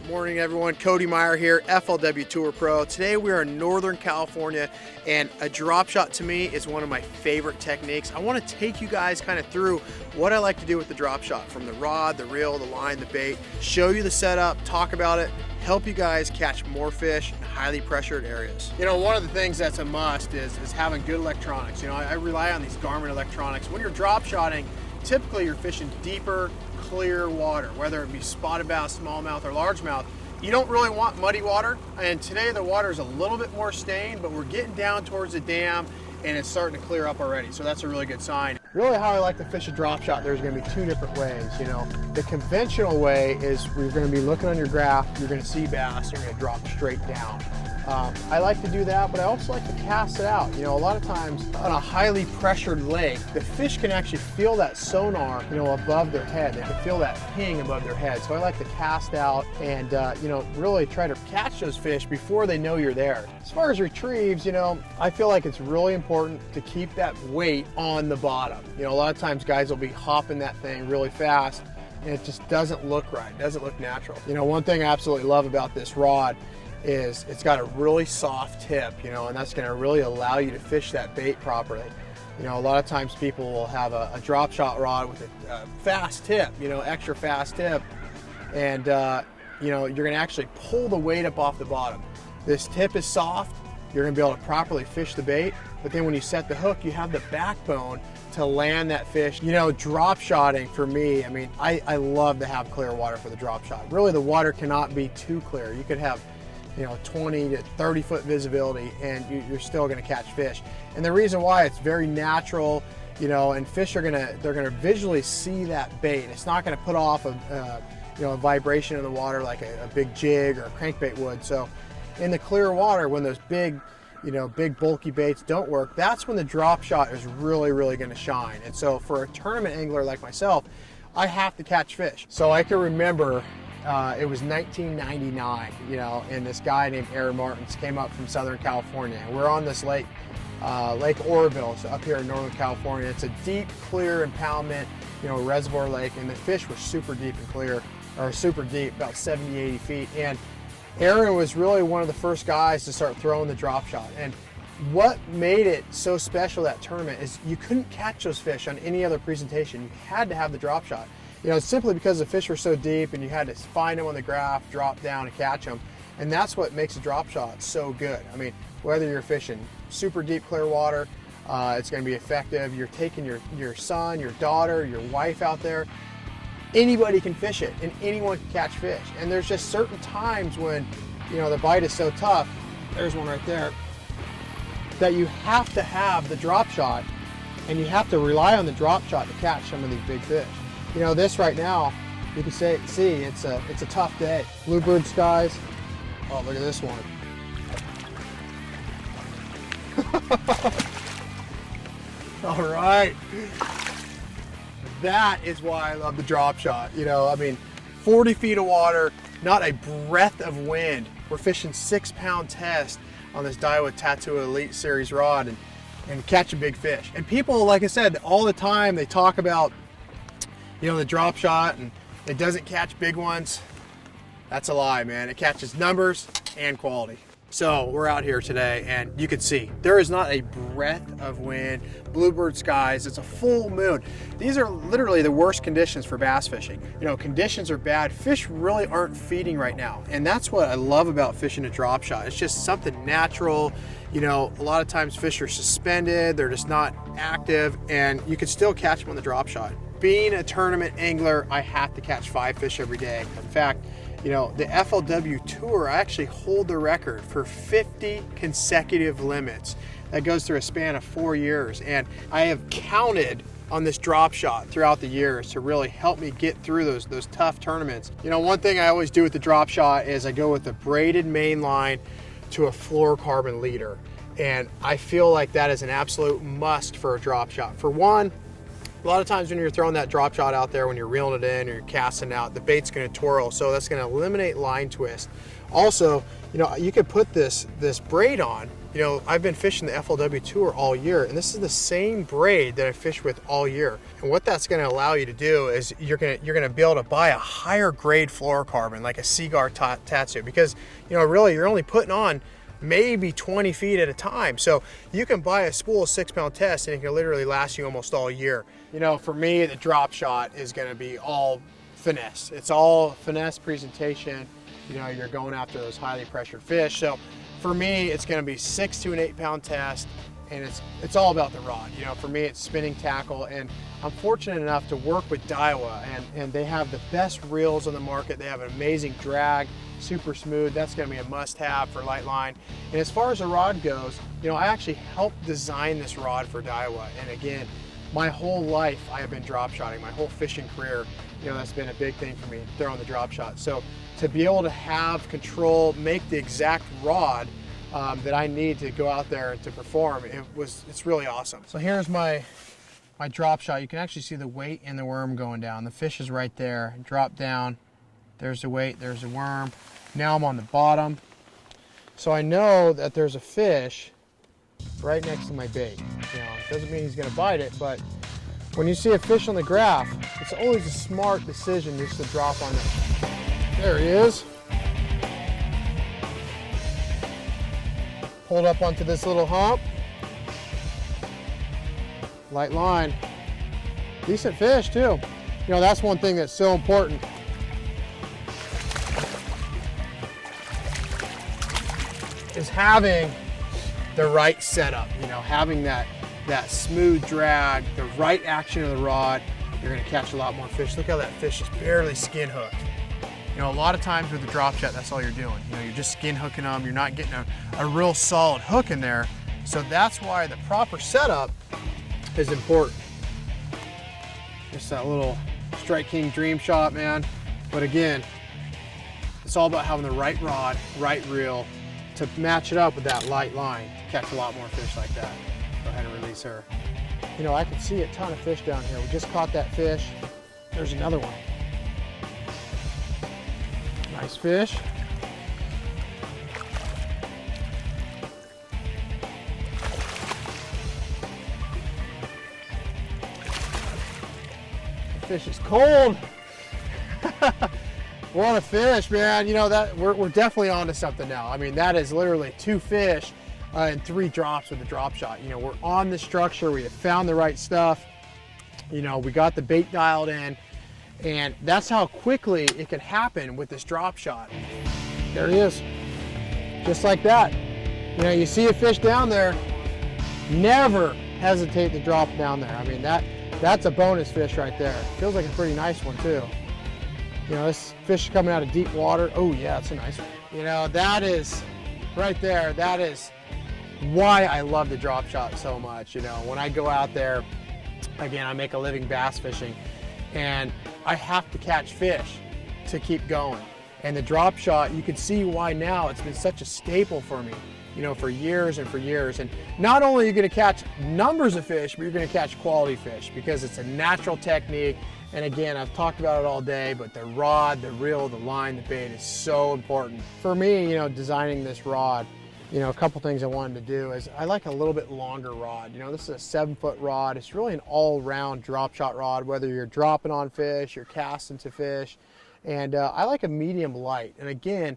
Morning everyone, Cody Meyer here, FLW Tour Pro. Today we are in Northern California, and a drop shot to me is one of my favorite techniques. I want to take you guys kind of through what I like to do with the drop shot, from the rod, the reel, the line, the bait, show you the setup, talk about it, help you guys catch more fish in highly pressured areas. You know, one of the things that's a must is having good electronics. You know, I rely on these Garmin electronics. When you're drop shotting, typically you're fishing deeper, clear water, whether it be spotted bass, smallmouth, or largemouth. You don't really want muddy water, and today the water is a little bit more stained, but we're getting down towards the dam and it's starting to clear up already, so that's a really good sign. Really how I like to fish a drop shot, there's going to be two different ways. You know, the conventional way is you're going to be looking on your graph, you're going to see bass, you're going to drop straight down. I like to do that, but I also like to cast it out. You know, a lot of times on a highly pressured lake, the fish can actually feel that sonar, you know, above their head. They can feel that ping above their head. So I like to cast out and, you know, really try to catch those fish before they know you're there. As far as retrieves, you know, I feel like it's really important to keep that weight on the bottom. You know, a lot of times guys will be hopping that thing really fast and it just doesn't look right. It doesn't look natural. You know, one thing I absolutely love about this rod is it's got a really soft tip, you know, and that's going to really allow you to fish that bait properly. You know, a lot of times people will have a drop shot rod with a fast tip, you know, extra fast tip, and you know, you're going to actually pull the weight up off the bottom. This tip is soft, you're going to be able to properly fish the bait, but then when you set the hook, you have the backbone to land that fish. You know, drop shotting for me, I mean, I love to have clear water for the drop shot. Really, the water cannot be too clear. You could have, you know, 20 to 30 foot visibility and you're still going to catch fish. And the reason why, it's very natural, you know, and fish are they're gonna visually see that bait. It's not going to put off a you know, a vibration in the water like a big jig or a crankbait would. So in the clear water, when those big, you know, big bulky baits don't work, that's when the drop shot is really going to shine. And so for a tournament angler like myself, I have to catch fish. So I can remember it was 1999, you know, and this guy named Aaron Martins came up from Southern California. And we're on this lake, Lake Oroville, so up here in Northern California. It's a deep, clear impoundment, you know, reservoir lake, and the fish were super deep and clear, or super deep, about 70, 80 feet. And Aaron was really one of the first guys to start throwing the drop shot. And what made it so special, that tournament, is you couldn't catch those fish on any other presentation. You had to have the drop shot. You know, simply because the fish were so deep and you had to find them on the graph, drop down and catch them. And that's what makes a drop shot so good. I mean, whether you're fishing super deep, clear water, it's going to be effective. You're taking your son, your daughter, your wife out there. Anybody can fish it and anyone can catch fish. And there's just certain times when, you know, the bite is so tough, there's one right there, that you have to have the drop shot and you have to rely on the drop shot to catch some of these big fish. You know, this right now, you can see it's a tough day. Bluebird skies. Oh, look at this one. All right. That is why I love the drop shot. You know, I mean, 40 feet of water, not a breath of wind. We're fishing 6-pound test on this Daiwa Tattoo Elite Series rod and catching big fish. And people, like I said, all the time they talk about, you know, the drop shot and it doesn't catch big ones. That's a lie, man. It catches numbers and quality. So we're out here today and you can see there is not a breath of wind, bluebird skies, it's a full moon. These are literally the worst conditions for bass fishing. You know, conditions are bad. Fish really aren't feeding right now. And that's what I love about fishing a drop shot. It's just something natural. You know, a lot of times fish are suspended, they're just not active, and you can still catch them on the drop shot. Being a tournament angler, I have to catch 5 fish every day. In fact, you know, the FLW Tour, I actually hold the record for 50 consecutive limits. That goes through a span of 4 years. And I have counted on this drop shot throughout the years to really help me get through those tough tournaments. You know, one thing I always do with the drop shot is I go with a braided main line to a fluorocarbon leader. And I feel like that is an absolute must for a drop shot. For one, A lot of times when you're throwing that drop shot out there, when you're reeling it in or you're casting out, the bait's going to twirl, so that's going to eliminate line twist. Also, you know, you could put this braid on. You know, I've been fishing the FLW Tour all year, and this is the same braid that I fish with all year. And what that's going to allow you to do is you're going to be able to buy a higher grade fluorocarbon, like a Seaguar Tatsu, because, you know, really you're only putting on maybe 20 feet at a time. So you can buy a spool of 6-pound test and it can literally last you almost all year. You know, for me, the drop shot is going to be all finesse. It's all finesse presentation. You know, you're going after those highly pressured fish. So for me, it's going to be 6 to an 8-pound test, and it's all about the rod. You know, for me, it's spinning tackle, and I'm fortunate enough to work with Daiwa, and they have the best reels on the market. They have an amazing drag, super smooth. That's going to be a must-have for light line. And as far as the rod goes, you know, I actually helped design this rod for Daiwa, and again, my whole life I have been drop shotting. My whole fishing career, you know, that's been a big thing for me, throwing the drop shot. So to be able to have control, make the exact rod that I need to go out there to perform, it's really awesome. So here's my drop shot. You can actually see the weight and the worm going down. The fish is right there. Drop down. There's the weight. There's the worm. Now I'm on the bottom. So I know that there's a fish right next to my bait. You know, it doesn't mean he's going to bite it, but when you see a fish on the graph, it's always a smart decision just to drop on it. There he is. Pulled up onto this little hump. Light line. Decent fish too. You know, that's one thing that's so important. Is having the right setup, you know, having that smooth drag, the right action of the rod, you're gonna catch a lot more fish. Look how that fish is barely skin hooked. You know, a lot of times with the drop shot, that's all you're doing. You know, you're just skin hooking them, you're not getting a real solid hook in there. So that's why the proper setup is important. Just that little Strike King dream shot, man. But again, it's all about having the right rod, right reel, to match it up with that light line to catch a lot more fish like that. Go ahead and release her. You know, I can see a ton of fish down here. We just caught that fish. There's another one. Nice fish. The fish is cold. What a fish, man. You know, that we're definitely onto something now. I mean, that is literally 2 fish and 3 drops with the drop shot. You know, we're on the structure. We have found the right stuff. You know, we got the bait dialed in, and that's how quickly it can happen with this drop shot. There he is, just like that. You know, you see a fish down there, never hesitate to drop down there. I mean, that's a bonus fish right there. Feels like a pretty nice one too. You know, this fish is coming out of deep water. Oh yeah, it's a nice one. You know, that is, right there, that is why I love the drop shot so much. You know, when I go out there, again, I make a living bass fishing, and I have to catch fish to keep going. And the drop shot, you can see why now it's been such a staple for me, you know, for years and for years. And not only are you gonna catch numbers of fish, but you're gonna catch quality fish because it's a natural technique. And again, I've talked about it all day, but the rod, the reel, the line, the bait is so important. For me, you know, designing this rod, you know, a couple things I wanted to do is I like a little bit longer rod. You know, this is a 7-foot rod. It's really an all-round drop shot rod, whether you're dropping on fish, you're casting to fish. And I like a medium light. And again,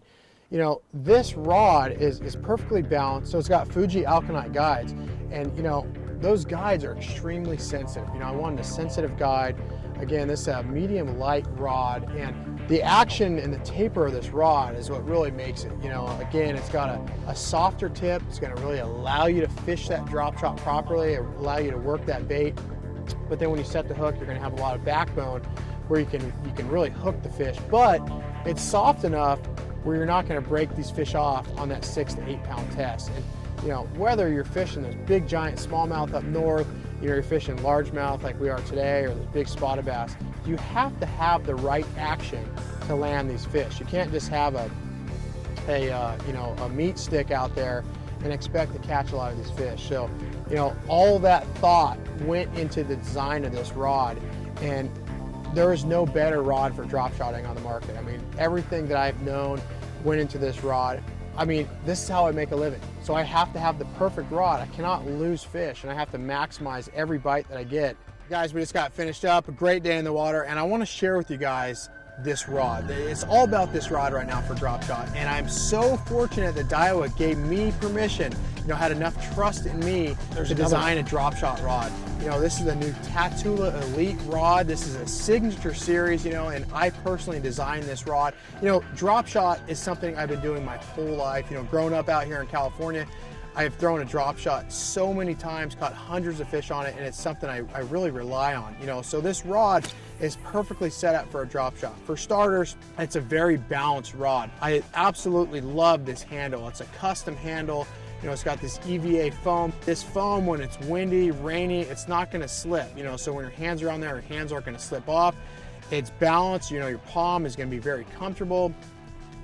you know, this rod is perfectly balanced. So it's got Fuji Alkanite guides. And, you know, those guides are extremely sensitive. You know, I wanted a sensitive guide. Again, this is a medium light rod, and the action and the taper of this rod is what really makes it. You know, again, it's got a softer tip. It's going to really allow you to fish that drop shot properly, allow you to work that bait. But then when you set the hook, you're going to have a lot of backbone where you can really hook the fish. But it's soft enough where you're not going to break these fish off on that 6 to 8 pound test. And you know, whether you're fishing those big giant smallmouth up north, you know, you're fishing largemouth like we are today, or those big spotted bass, you have to have the right action to land these fish. You can't just have a meat stick out there and expect to catch a lot of these fish. So, You know, all that thought went into the design of this rod, and there is no better rod for drop shotting on the market. I mean, everything that I've known went into this rod. I mean, this is how I make a living. So I have to have the perfect rod. I cannot lose fish, and I have to maximize every bite that I get. Guys, we just got finished up, a great day in the water, and I want to share with you guys this rod. It's all about this rod right now for drop shot, and I'm so fortunate that Daiwa gave me permission, you know, had enough trust in me to design a drop shot rod. You know, this is a new Tatula Elite rod. This is a signature series, you know, and I personally designed this rod. You know, drop shot is something I've been doing my whole life. You know, growing up out here in California, I've thrown a drop shot so many times, caught hundreds of fish on it, and it's something I really rely on, you know. So this rod is perfectly set up for a drop shot. For starters, it's a very balanced rod. I absolutely love this handle. It's a custom handle. You know, it's got this EVA foam. This foam, when it's windy, rainy, it's not gonna slip, you know, so when your hands are on there, your hands aren't gonna slip off. It's balanced, you know, your palm is gonna be very comfortable.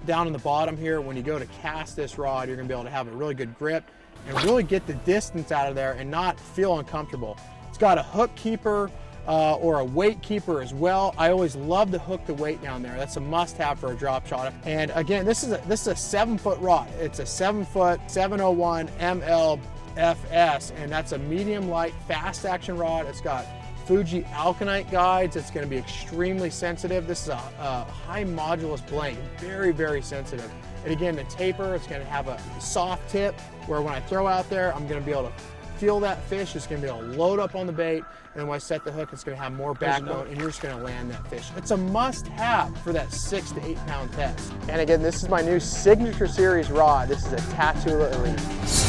Down in the bottom here, when you go to cast this rod, you're gonna be able to have a really good grip and really get the distance out of there and not feel uncomfortable. It's got a hook keeper or a weight keeper as well. I always love to hook the weight down there. That's a must-have for a drop shot. And again, this is a 7-foot rod. It's a 7-foot 701 MLFS, and that's a medium light fast action rod. It's got Fuji alkanite guides. It's going to be extremely sensitive. This is a high modulus blade, very, very sensitive. And again, the taper, it's going to have a soft tip where when I throw out there, I'm going to be able to feel that fish. It's going to be able to load up on the bait, and when I set the hook, it's going to have more backbone, and you're just going to land that fish. It's a must-have for that 6 to 8 pound test. And again, this is my new signature series rod. This is a Tatula Elite.